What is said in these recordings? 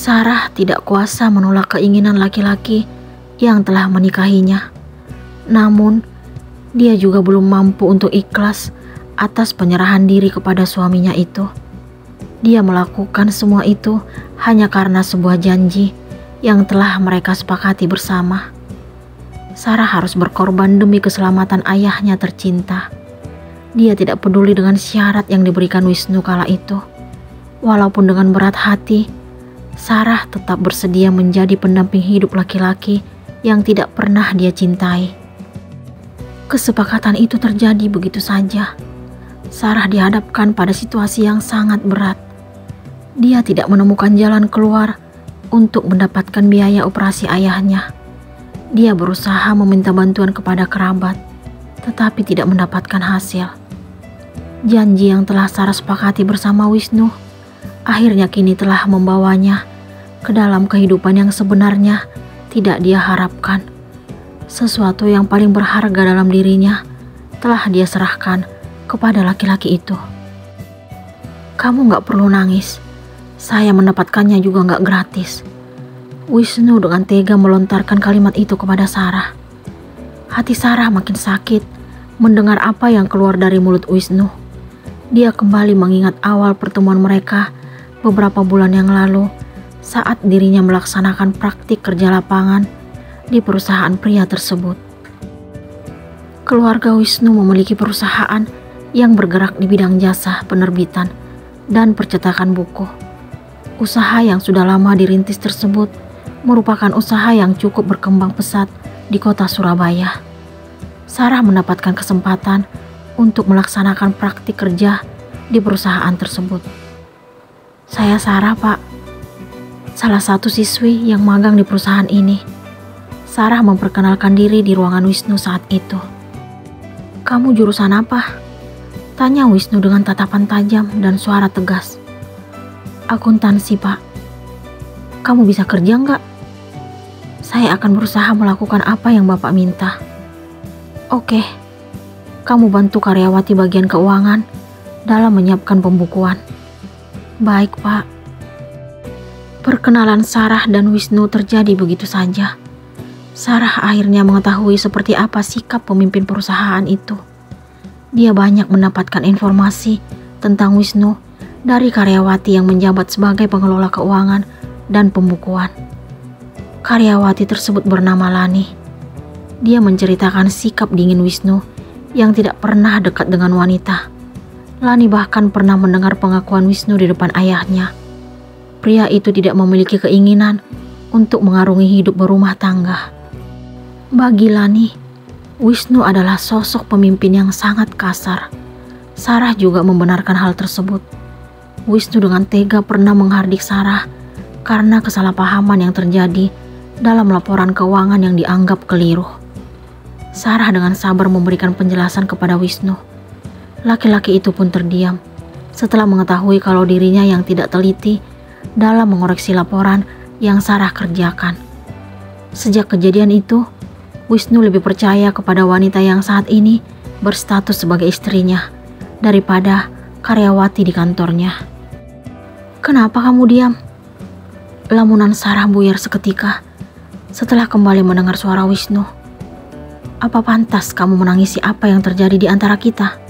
Sarah tidak kuasa menolak keinginan laki-laki yang telah menikahinya. Namun, dia juga belum mampu untuk ikhlas atas penyerahan diri kepada suaminya itu. Dia melakukan semua itu hanya karena sebuah janji yang telah mereka sepakati bersama. Sarah harus berkorban demi keselamatan ayahnya tercinta. Dia tidak peduli dengan syarat yang diberikan Wisnu kala itu. Walaupun dengan berat hati, Sarah tetap bersedia menjadi pendamping hidup laki-laki yang tidak pernah dia cintai. Kesepakatan itu terjadi begitu saja. Sarah dihadapkan pada situasi yang sangat berat. Dia tidak menemukan jalan keluar untuk mendapatkan biaya operasi ayahnya. Dia berusaha meminta bantuan kepada kerabat, tetapi tidak mendapatkan hasil. Janji yang telah Sarah sepakati bersama Wisnu akhirnya kini telah membawanya ke dalam kehidupan yang sebenarnya tidak dia harapkan. Sesuatu yang paling berharga dalam dirinya telah dia serahkan kepada laki-laki itu. Kamu gak perlu nangis. Saya mendapatkannya juga gak gratis. Wisnu dengan tega melontarkan kalimat itu kepada Sarah. Hati Sarah makin sakit mendengar apa yang keluar dari mulut Wisnu. Dia kembali mengingat awal pertemuan mereka beberapa bulan yang lalu saat dirinya melaksanakan praktik kerja lapangan di perusahaan pria tersebut. Keluarga Wisnu memiliki perusahaan yang bergerak di bidang jasa penerbitan dan percetakan buku. Usaha yang sudah lama dirintis tersebut merupakan usaha yang cukup berkembang pesat di kota Surabaya. Sarah mendapatkan kesempatan untuk melaksanakan praktik kerja di perusahaan tersebut. Saya Sarah, Pak. Salah satu siswi yang magang di perusahaan ini. Sarah memperkenalkan diri di ruangan Wisnu saat itu. Kamu jurusan apa? Tanya Wisnu dengan tatapan tajam dan suara tegas. Akuntansi, Pak. Kamu bisa kerja nggak? Saya akan berusaha melakukan apa yang Bapak minta. Oke, kamu bantu karyawati bagian keuangan dalam menyiapkan pembukuan. Baik, Pak. Perkenalan Sarah dan Wisnu terjadi begitu saja. Sarah akhirnya mengetahui seperti apa sikap pemimpin perusahaan itu. Dia banyak mendapatkan informasi tentang Wisnu dari karyawati yang menjabat sebagai pengelola keuangan dan pembukuan. Karyawati tersebut bernama Lani. Dia menceritakan sikap dingin Wisnu yang tidak pernah dekat dengan wanita. Lani bahkan pernah mendengar pengakuan Wisnu di depan ayahnya. Pria itu tidak memiliki keinginan untuk mengarungi hidup berumah tangga. Bagi Lani, Wisnu adalah sosok pemimpin yang sangat kasar. Sarah juga membenarkan hal tersebut. Wisnu dengan tega pernah menghardik Sarah karena kesalahpahaman yang terjadi dalam laporan keuangan yang dianggap keliru. Sarah dengan sabar memberikan penjelasan kepada Wisnu. Laki-laki itu pun terdiam setelah mengetahui kalau dirinya yang tidak teliti dalam mengoreksi laporan yang Sarah kerjakan. Sejak kejadian itu, Wisnu lebih percaya kepada wanita yang saat ini berstatus sebagai istrinya daripada karyawati di kantornya. Kenapa kamu diam? Lamunan Sarah buyar seketika setelah kembali mendengar suara Wisnu. Apa pantas kamu menangisi apa yang terjadi di antara kita?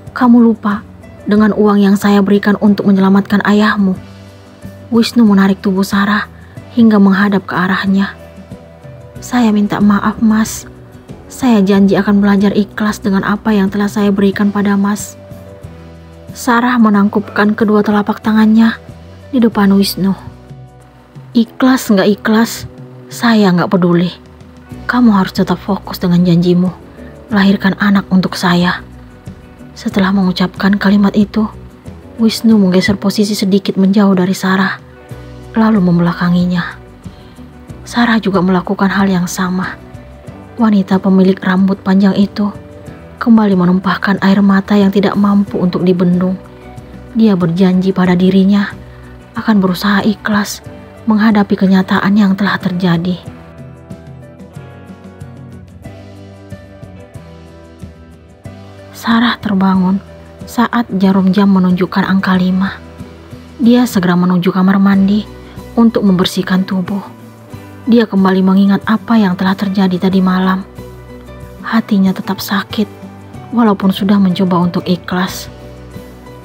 Kamu lupa dengan uang yang saya berikan untuk menyelamatkan ayahmu. Wisnu menarik tubuh Sarah hingga menghadap ke arahnya. Saya minta maaf, Mas. Saya janji akan belajar ikhlas dengan apa yang telah saya berikan pada Mas. Sarah menangkupkan kedua telapak tangannya di depan Wisnu. Ikhlas nggak ikhlas, saya nggak peduli. Kamu harus tetap fokus dengan janjimu, melahirkan anak untuk saya. Setelah mengucapkan kalimat itu, Wisnu menggeser posisi sedikit menjauh dari Sarah, lalu membelakanginya. Sarah juga melakukan hal yang sama. Wanita pemilik rambut panjang itu kembali menumpahkan air mata yang tidak mampu untuk dibendung. Dia berjanji pada dirinya akan berusaha ikhlas menghadapi kenyataan yang telah terjadi. Sarah terbangun saat jarum jam menunjukkan angka 5. Dia segera menuju kamar mandi untuk membersihkan tubuh. Dia kembali mengingat apa yang telah terjadi tadi malam. Hatinya tetap sakit, walaupun sudah mencoba untuk ikhlas.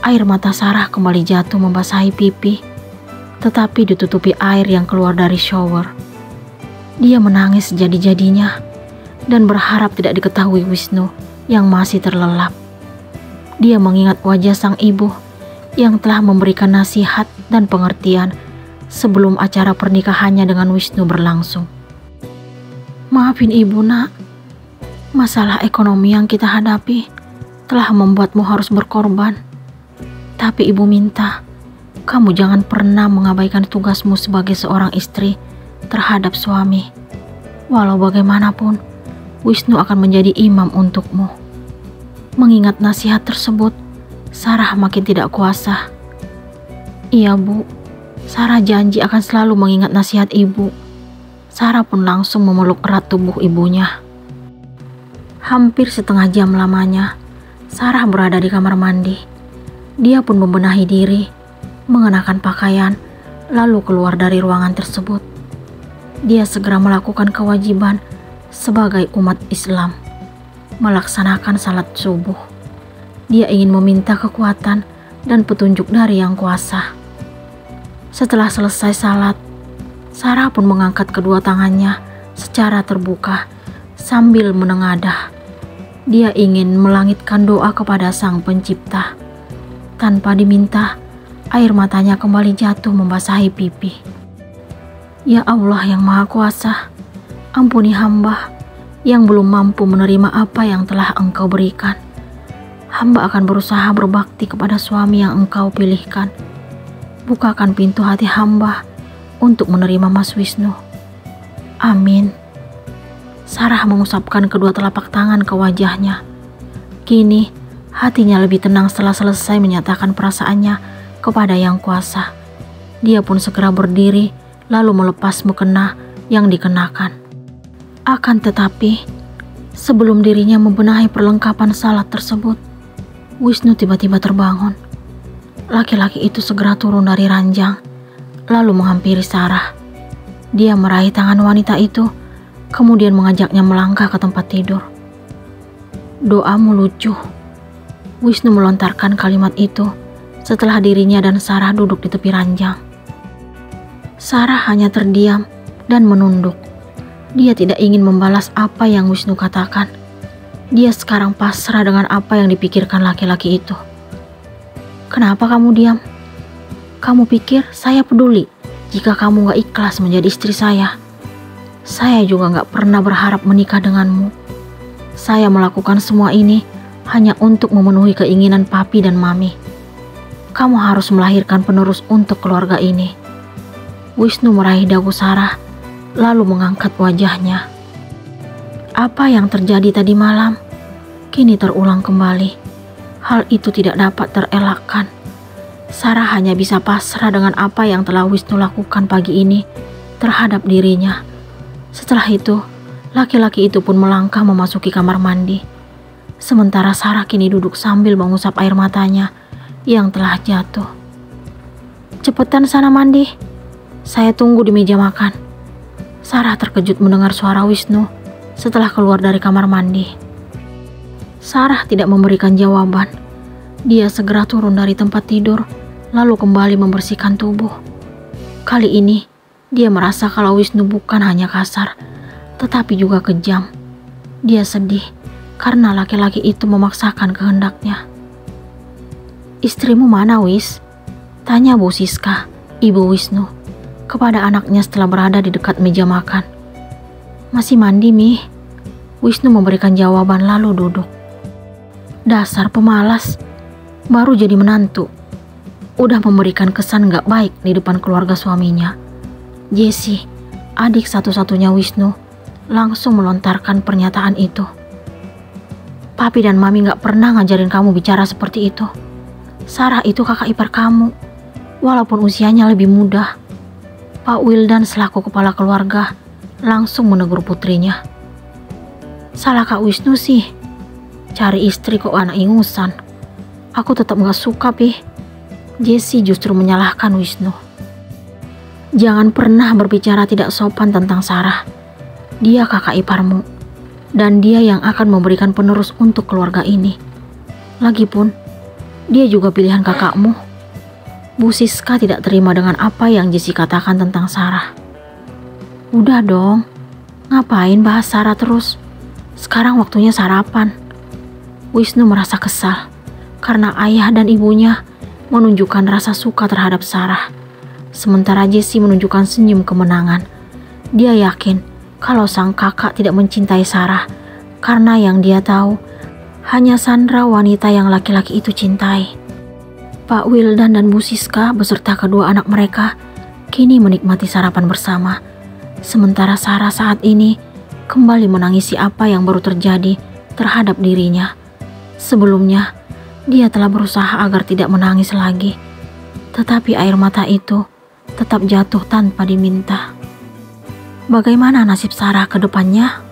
Air mata Sarah kembali jatuh membasahi pipi, tetapi ditutupi air yang keluar dari shower. Dia menangis sejadi-jadinya dan berharap tidak diketahui Wisnu yang masih terlelap. Dia mengingat wajah sang ibu yang telah memberikan nasihat dan pengertian sebelum acara pernikahannya dengan Wisnu berlangsung. Maafin ibu nak, masalah ekonomi yang kita hadapi telah membuatmu harus berkorban. Tapi ibu minta, kamu jangan pernah mengabaikan tugasmu sebagai seorang istri terhadap suami. Walau bagaimanapun, Wisnu akan menjadi imam untukmu. Mengingat nasihat tersebut, Sarah makin tidak kuasa. Iya bu, Sarah janji akan selalu mengingat nasihat ibu. Sarah pun langsung memeluk erat tubuh ibunya. Hampir setengah jam lamanya, Sarah berada di kamar mandi. Dia pun membenahi diri, mengenakan pakaian, lalu keluar dari ruangan tersebut. Dia segera melakukan kewajiban sebagai umat Islam, melaksanakan salat subuh. Dia ingin meminta kekuatan dan petunjuk dari Yang Kuasa. Setelah selesai salat, Sarah pun mengangkat kedua tangannya secara terbuka sambil menengadah. Dia ingin melangitkan doa kepada Sang Pencipta. Tanpa diminta, air matanya kembali jatuh membasahi pipi. Ya Allah yang Maha Kuasa, ampuni hamba yang belum mampu menerima apa yang telah Engkau berikan. Hamba akan berusaha berbakti kepada suami yang Engkau pilihkan. Bukakan pintu hati hamba untuk menerima Mas Wisnu. Amin. Sarah mengusapkan kedua telapak tangan ke wajahnya. Kini hatinya lebih tenang setelah selesai menyatakan perasaannya kepada Yang Kuasa. Dia pun segera berdiri lalu melepas mukena yang dikenakan. Akan tetapi, sebelum dirinya membenahi perlengkapan salat tersebut, Wisnu tiba-tiba terbangun. Laki-laki itu segera turun dari ranjang, lalu menghampiri Sarah. Dia meraih tangan wanita itu, kemudian mengajaknya melangkah ke tempat tidur. Doamu lucu. Wisnu melontarkan kalimat itu setelah dirinya dan Sarah duduk di tepi ranjang. Sarah hanya terdiam dan menunduk. Dia tidak ingin membalas apa yang Wisnu katakan. Dia sekarang pasrah dengan apa yang dipikirkan laki-laki itu. Kenapa kamu diam? Kamu pikir saya peduli jika kamu gak ikhlas menjadi istri saya? Saya juga gak pernah berharap menikah denganmu. Saya melakukan semua ini hanya untuk memenuhi keinginan papi dan mami. Kamu harus melahirkan penerus untuk keluarga ini. Wisnu meraih dagu Sarah, lalu mengangkat wajahnya. Apa yang terjadi tadi malam, kini terulang kembali. Hal itu tidak dapat terelakkan. Sarah hanya bisa pasrah dengan apa yang telah Wisnu lakukan pagi ini terhadap dirinya. Setelah itu, laki-laki itu pun melangkah memasuki kamar mandi. Sementara Sarah kini duduk sambil mengusap air matanya yang telah jatuh. Cepetan sana mandi, saya tunggu di meja makan. Sarah terkejut mendengar suara Wisnu setelah keluar dari kamar mandi. Sarah tidak memberikan jawaban. Dia segera turun dari tempat tidur, lalu kembali membersihkan tubuh. Kali ini, dia merasa kalau Wisnu bukan hanya kasar, tetapi juga kejam. Dia sedih karena laki-laki itu memaksakan kehendaknya. Istrimu mana, Wis? Tanya Bu Siska, ibu Wisnu, kepada anaknya setelah berada di dekat meja makan. Masih mandi, Mi. Wisnu memberikan jawaban lalu duduk. Dasar pemalas, baru jadi menantu, udah memberikan kesan gak baik di depan keluarga suaminya. Jessie, adik satu-satunya Wisnu, langsung melontarkan pernyataan itu. Papi dan Mami gak pernah ngajarin kamu bicara seperti itu. Sarah itu kakak ipar kamu, walaupun usianya lebih muda. Pak Wildan selaku kepala keluarga langsung menegur putrinya. Salah Kak Wisnu sih, cari istri kok anak ingusan. Aku tetap gak suka, Pi. Jessie justru menyalahkan Wisnu. Jangan pernah berbicara tidak sopan tentang Sarah. Dia kakak iparmu, dan dia yang akan memberikan penerus untuk keluarga ini. Lagipun, dia juga pilihan kakakmu. Bu Siska tidak terima dengan apa yang Jessie katakan tentang Sarah. Udah dong, ngapain bahas Sarah terus? Sekarang waktunya sarapan. Wisnu merasa kesal karena ayah dan ibunya menunjukkan rasa suka terhadap Sarah. Sementara Jessie menunjukkan senyum kemenangan. Dia yakin kalau sang kakak tidak mencintai Sarah karena yang dia tahu hanya Sandra wanita yang laki-laki itu cintai. Pak Wildan dan Bu Siska beserta kedua anak mereka kini menikmati sarapan bersama. Sementara Sarah saat ini kembali menangisi apa yang baru terjadi terhadap dirinya. Sebelumnya, dia telah berusaha agar tidak menangis lagi. Tetapi air mata itu tetap jatuh tanpa diminta. Bagaimana nasib Sarah ke depannya?